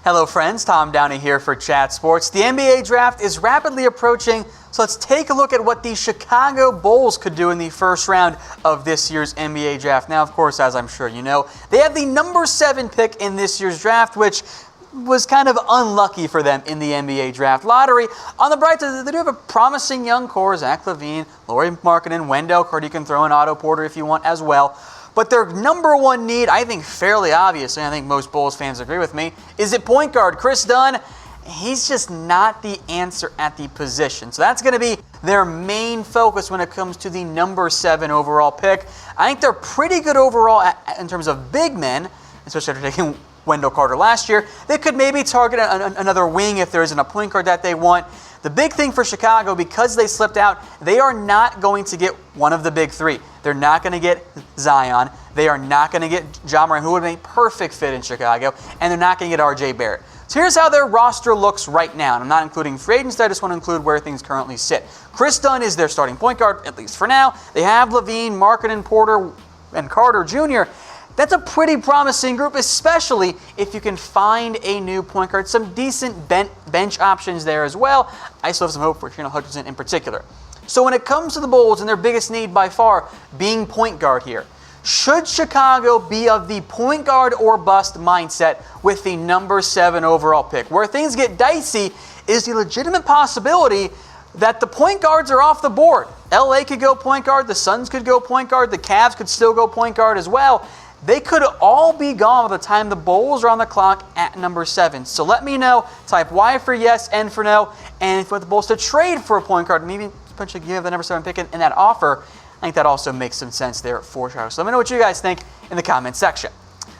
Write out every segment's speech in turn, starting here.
Hello friends, Tom Downey here for Chat Sports. The NBA draft is rapidly approaching, so let's take a look at what the Chicago Bulls could do in the first round of this year's NBA draft. Now, of course, as I'm sure you know, they have the number 7 pick in this year's draft, which was kind of unlucky for them in the NBA draft lottery. On the bright side, they do have a promising young core: Zach Lavine, Lauri Markkanen, Wendell Carter. You can throw in Otto Porter if you want as well. But their number one need, I think fairly obvious, and I think most Bulls fans agree with me, is at point guard. Chris Dunn, he's just not the answer at the position. So that's going to be their main focus when it comes to the number 7 overall pick. I think they're pretty good overall in terms of big men, especially after taking Wendell Carter last year. They could maybe target another wing if there isn't a point guard that they want. The big thing for Chicago, because they slipped out, they are not going to get one of the big 3. They're not going to get Zion. They are not going to get Ja Morant, who would be a perfect fit in Chicago. And they're not going to get RJ Barrett. So here's how their roster looks right now. And I'm not including free agents. I just want to include where things currently sit. Chris Dunn is their starting point guard, at least for now. They have Lavine, Markkanen, Porter, and Carter Jr. That's a pretty promising group, especially if you can find a new point guard. Some decent bench options there as well. I still have some hope for Hutchinson in particular. So when it comes to the Bulls and their biggest need by far being point guard here, should Chicago be of the point guard or bust mindset with the number 7 overall pick? Where things get dicey is the legitimate possibility that the point guards are off the board. LA could go point guard, the Suns could go point guard, the Cavs could still go point guard as well. They could all be gone by the time the Bulls are on the clock at number 7. So let me know. Type Y for yes, N for no. And if you want the Bulls to trade for a point guard, maybe potentially give the number 7 pick in that offer, I think that also makes some sense there for Chicago. So let me know what you guys think in the comments section.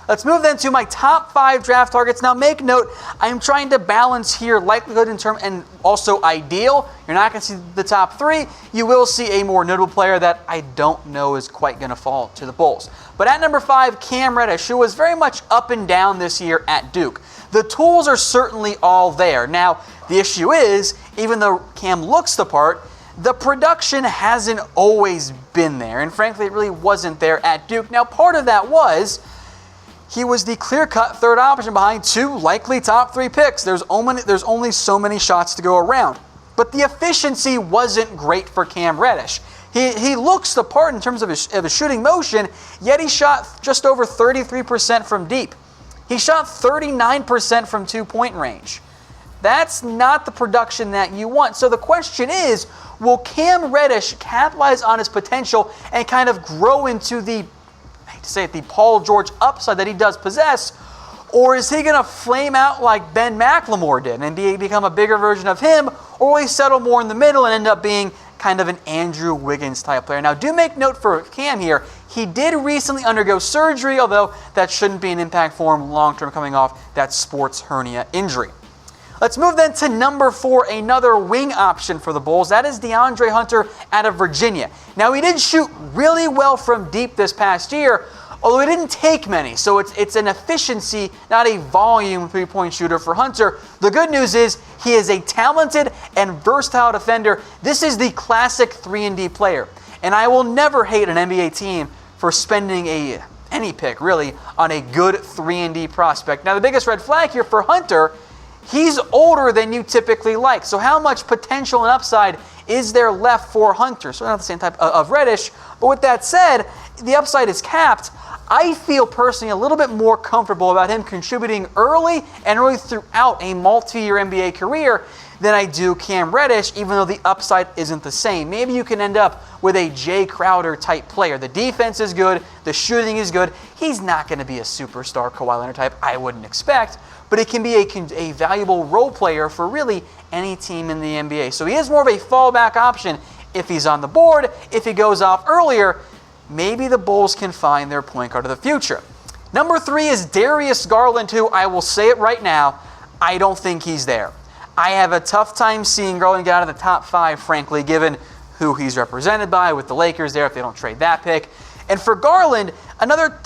Let's move then to my top 5 draft targets. Now make note, I'm trying to balance here likelihood in term and also ideal. You're not going to see the top 3. You will see a more notable player that I don't know is quite going to fall to the Bulls. But at number 5, Cam Reddish, who was very much up and down this year at Duke. The tools are certainly all there. Now, the issue is, even though Cam looks the part, the production hasn't always been there. And frankly, it really wasn't there at Duke. Now, part of that was he was the clear-cut third option behind 2 likely top 3 picks. There's only so many shots to go around. But the efficiency wasn't great for Cam Reddish. He looks the part in terms of his shooting motion, yet he shot just over 33% from deep. He shot 39% from 2-point range. That's not the production that you want. So the question is, will Cam Reddish capitalize on his potential and kind of grow into the Paul George upside that he does possess, or is he going to flame out like Ben McLemore did and become a bigger version of him, or will he settle more in the middle and end up being kind of an Andrew Wiggins type player? Now, do make note for Cam here, he did recently undergo surgery, although that shouldn't be an impact for him long-term coming off that sports hernia injury. Let's move then to number 4, another wing option for the Bulls. That is DeAndre Hunter out of Virginia. Now, he did shoot really well from deep this past year, although he didn't take many. So it's an efficiency, not a volume 3-point shooter for Hunter. The good news is he is a talented and versatile defender. This is the classic 3-and-D player. And I will never hate an NBA team for spending any pick, really, on a good 3-and-D prospect. Now, the biggest red flag here for Hunter, he's older than you typically like. So how much potential and upside is there left for Hunter? So not the same type of Reddish. But with that said, the upside is capped. I feel personally a little bit more comfortable about him contributing early and really throughout a multi-year NBA career than I do Cam Reddish, even though the upside isn't the same. Maybe you can end up with a Jay Crowder type player. The defense is good, the shooting is good. He's not going to be a superstar Kawhi Leonard type, I wouldn't expect, but it can be a valuable role player for really any team in the NBA. So he is more of a fallback option if he's on the board. If he goes off earlier, maybe the Bulls can find their point guard of the future. Number 3 is Darius Garland, who, I will say it right now, I don't think he's there. I have a tough time seeing Garland get out of the top 5, frankly, given who he's represented by with the Lakers there if they don't trade that pick. And for Garland, another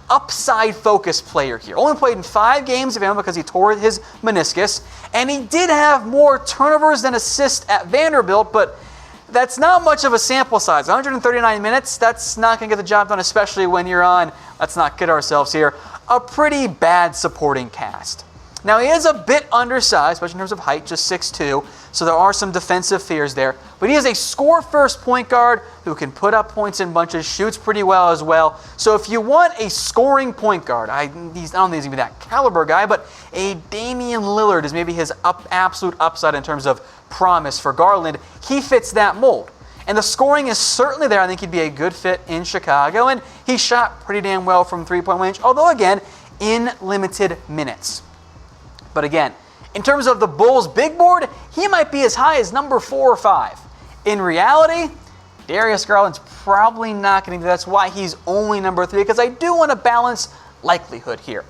upside-focused player here. Only played in 5 games of him because he tore his meniscus. And he did have more turnovers than assists at Vanderbilt, but that's not much of a sample size. 139 minutes, that's not going to get the job done, especially when you're on, let's not kid ourselves here, a pretty bad supporting cast. Now, he is a bit undersized, especially in terms of height, just 6'2", so there are some defensive fears there. But he is a score-first point guard who can put up points in bunches, shoots pretty well as well. So if you want a scoring point guard, I don't think he's going to be that caliber guy, but a Damian Lillard is maybe his absolute upside in terms of promise for Garland. He fits that mold. And the scoring is certainly there. I think he'd be a good fit in Chicago, and he shot pretty damn well from three-point range, although, again, in limited minutes. But again, in terms of the Bulls' big board, he might be as high as number 4 or 5. In reality, Darius Garland's probably not going to be. That's why he's only number 3, because I do want to balance likelihood here.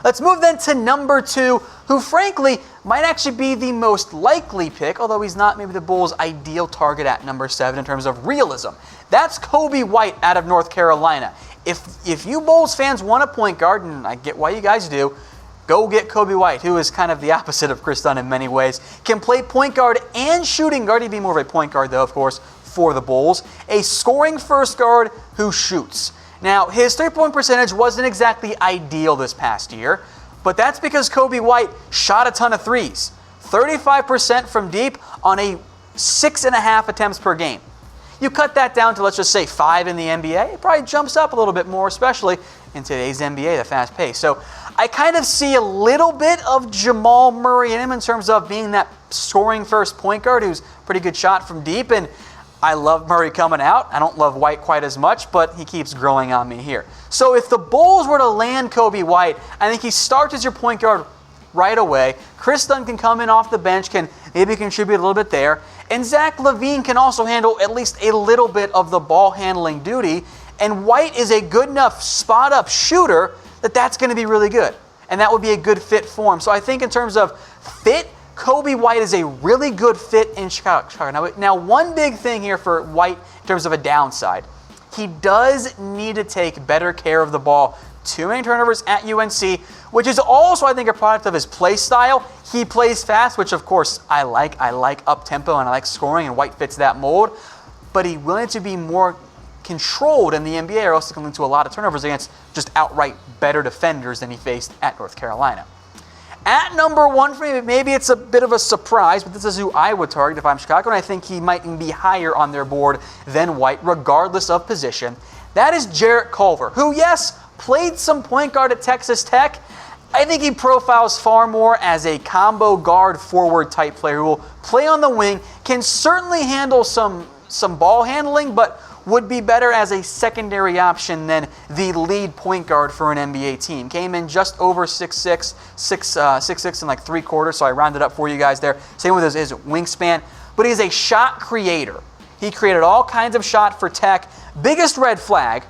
Let's move then to number 2, who frankly might actually be the most likely pick, although he's not maybe the Bulls' ideal target at number 7 in terms of realism. That's Coby White out of North Carolina. If you Bulls fans want a point guard, and I get why you guys do, go get Coby White, who is kind of the opposite of Chris Dunn in many ways. Can play point guard and shooting guard. He'd be more of a point guard, though, of course, for the Bulls. A scoring first guard who shoots. Now, his three-point percentage wasn't exactly ideal this past year, but that's because Coby White shot a ton of threes. 35% from deep on a 6.5 attempts per game. You cut that down to, let's just say, 5 in the NBA, it probably jumps up a little bit more, especially in today's NBA, the fast pace. So I kind of see a little bit of Jamal Murray in him in terms of being that scoring first point guard who's pretty good shot from deep. And I love Murray coming out. I don't love White quite as much, but he keeps growing on me here. So if the Bulls were to land Coby White, I think he starts as your point guard right away. Chris Dunn can come in off the bench, can maybe contribute a little bit there. And Zach Lavine can also handle at least a little bit of the ball handling duty. And White is a good enough spot-up shooter that's going to be really good. And that would be a good fit for him. So I think in terms of fit, Coby White is a really good fit in Chicago. Now, one big thing here for White in terms of a downside, he does need to take better care of the ball. Too many turnovers at UNC, which is also, I think, a product of his play style. He plays fast, which, of course, I like. I like up-tempo and I like scoring, and White fits that mold. But he wanted to be more controlled in the NBA, or else it can lead to a lot of turnovers against just outright better defenders than he faced at North Carolina. At number 1 for me, maybe it's a bit of a surprise, but this is who I would target if I'm Chicago, and I think he might even be higher on their board than White, regardless of position. That is Jarrett Culver, who, yes, played some point guard at Texas Tech. I think he profiles far more as a combo guard forward type player who will play on the wing, can certainly handle some ball handling, but would be better as a secondary option than the lead point guard for an NBA team. Came in just over 6'6", and like 3/4, so I rounded up for you guys there. Same with his wingspan. But he's a shot creator. He created all kinds of shot for Tech. Biggest red flag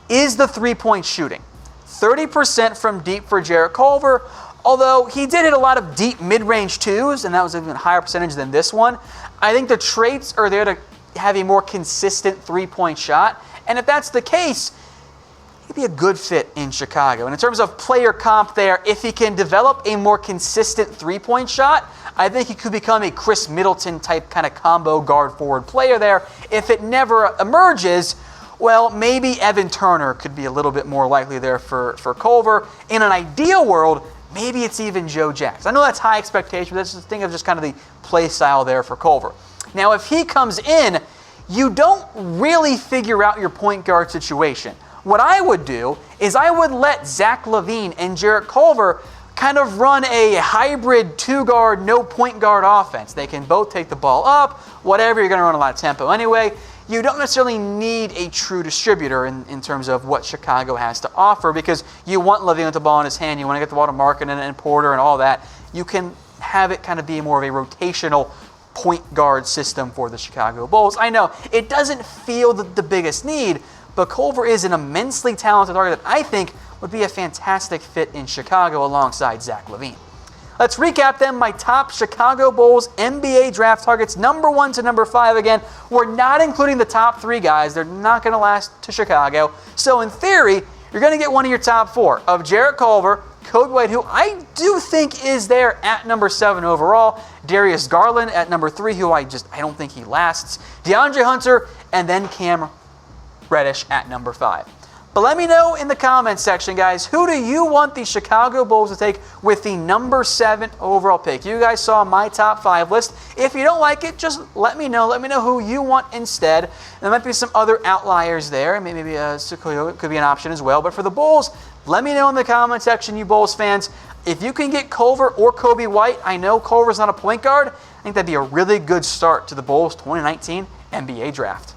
is the three-point shooting. 30% from deep for Jarrett Culver, although he did hit a lot of deep mid-range twos, and that was an even higher percentage than this one. I think the traits are there to have a more consistent three-point shot. And if that's the case, he'd be a good fit in Chicago. And in terms of player comp there, if he can develop a more consistent three-point shot, I think he could become a Chris Middleton type kind of combo guard forward player there. If it never emerges, well, maybe Evan Turner could be a little bit more likely there for Culver. In an ideal world, maybe it's even Joe Jackson. I know that's high expectation, but that's the thing of just kind of the play style there for Culver. Now, if he comes in, you don't really figure out your point guard situation. What I would do is I would let Zach Lavine and Jarrett Culver kind of run a hybrid two-guard, no point guard offense. They can both take the ball up, whatever, you're going to run a lot of tempo anyway. You don't necessarily need a true distributor in terms of what Chicago has to offer, because you want Lavine with the ball in his hand, you want to get the ball to Markkanen and Porter and all that. You can have it kind of be more of a rotational point guard system for the Chicago Bulls. I know it doesn't feel the biggest need, but Culver is an immensely talented target that I think would be a fantastic fit in Chicago alongside Zach Lavine. Let's recap then my top Chicago Bulls NBA draft targets, number 1 to number 5 again. We're not including the top 3 guys. They're not going to last to Chicago. So in theory, you're going to get one of your top 4 of Jarrett Culver, Coby White, who I do think is there at number 7 overall, Darius Garland at number 3, who I don't think he lasts, DeAndre Hunter, and then Cam Reddish at number 5. But let me know in the comments section, guys, who do you want the Chicago Bulls to take with the number 7 overall pick? You guys saw my top 5 list. If you don't like it, just let me know. Let me know who you want instead. There might be some other outliers there. Maybe Sequoia could be an option as well. But for the Bulls, let me know in the comment section, you Bulls fans, if you can get Culver or Coby White. I know Culver's not a point guard. I think that'd be a really good start to the Bulls 2019 NBA Draft.